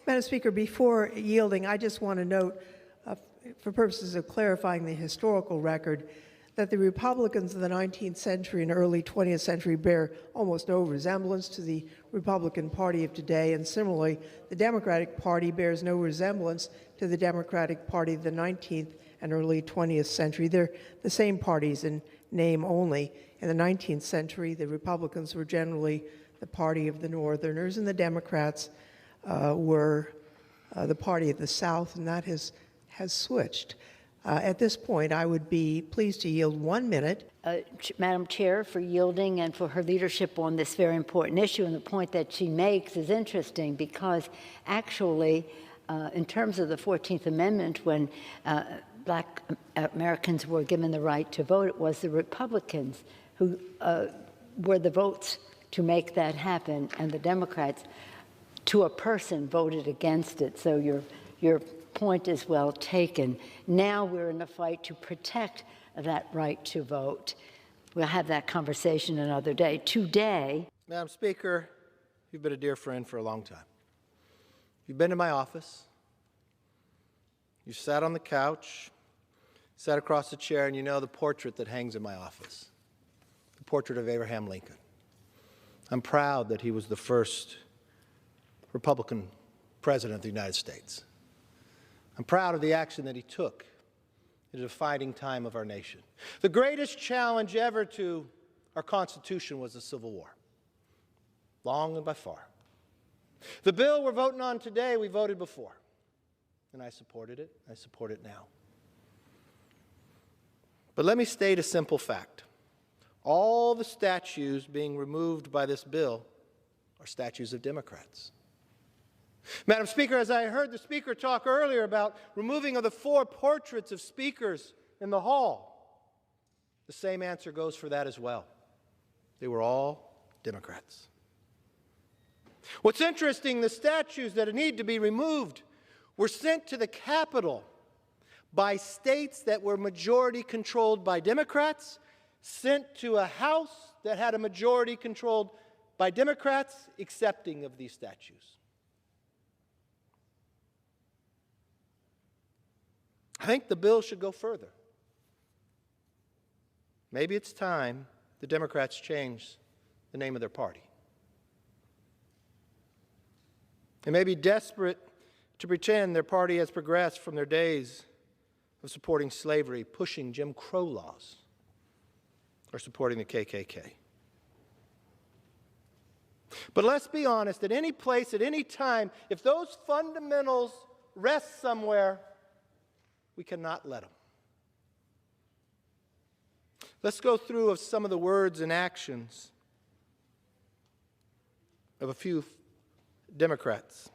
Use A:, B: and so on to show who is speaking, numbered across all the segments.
A: Madam Speaker, before yielding, I just want to note, for purposes of clarifying the historical record, that the Republicans of the 19th century and early 20th century bear almost no resemblance to the Republican Party of today, and similarly, the Democratic Party bears no resemblance to the Democratic Party of the 19th and early 20th century. They're the same parties in name only. In the 19th century, the Republicans were generally the party of the Northerners, and the Democrats were the party of the South, and that has switched. At this point, I would be pleased to yield 1 minute.
B: Madam Chair, for yielding and for her leadership on this very important issue. And the point that she makes is interesting because actually, in terms of the 14th Amendment, when Black Americans were given the right to vote, it was the Republicans who were the votes to make that happen, and the Democrats, to a person, voted against it. So your point is well taken. Now we're in a fight to protect that right to vote. We'll have that conversation another day. Today,
C: Madam Speaker, you've been a dear friend for a long time. You've been to my office. You sat on the couch, sat across the chair, and you know the portrait that hangs in my office, the portrait of Abraham Lincoln. I'm proud that he was the first Republican president of the United States. I'm proud of the action that he took in a defining time of our nation. The greatest challenge ever to our Constitution was the Civil War, long and by far. The bill we're voting on today, we voted before, and I supported it. I support it now. But let me state a simple fact. All the statues being removed by this bill are statues of Democrats. Madam Speaker, as I heard the Speaker talk earlier about removing of the 4 portraits of speakers in the hall, the same answer goes for that as well. They were all Democrats. What's interesting, the statues that need to be removed were sent to the Capitol by states that were majority controlled by Democrats, sent to a House that had a majority controlled by Democrats, accepting of these statues. I think the bill should go further. Maybe it's time the Democrats change the name of their party. They may be desperate to pretend their party has progressed from their days of supporting slavery, pushing Jim Crow laws, or supporting the KKK. But let's be honest, at any place, at any time, if those fundamentals rest somewhere, we cannot let them. Let's go through of some of the words and actions of a few Democrats.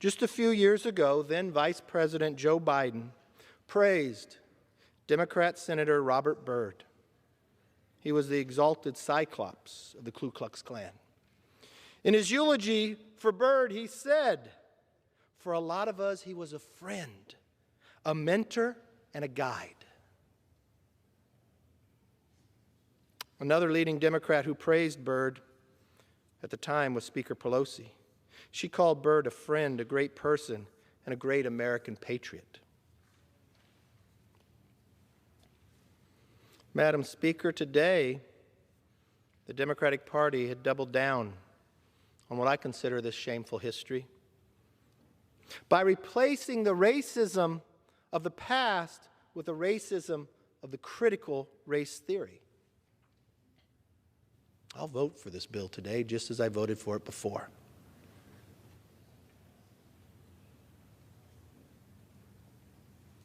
C: Just a few years ago, then Vice President Joe Biden praised Democrat Senator Robert Byrd. He was the exalted Cyclops of the Ku Klux Klan. In his eulogy for Byrd, he said, "For a lot of us, he was a friend, a mentor, and a guide." Another leading Democrat who praised Byrd at the time was Speaker Pelosi. She called Byrd a friend, a great person, and a great American patriot. Madam Speaker, today, the Democratic Party had doubled down on what I consider this shameful history by replacing the racism of the past with the racism of the critical race theory. I'll vote for this bill today just as I voted for it before.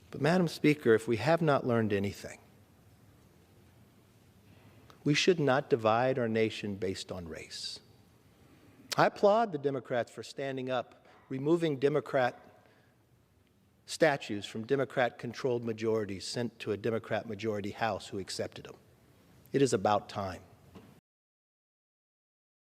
C: But Madam Speaker, if we have not learned anything, we should not divide our nation based on race. I applaud the Democrats for standing up, removing Democrat statues from Democrat-controlled majorities sent to a Democrat majority House who accepted them. It is about time.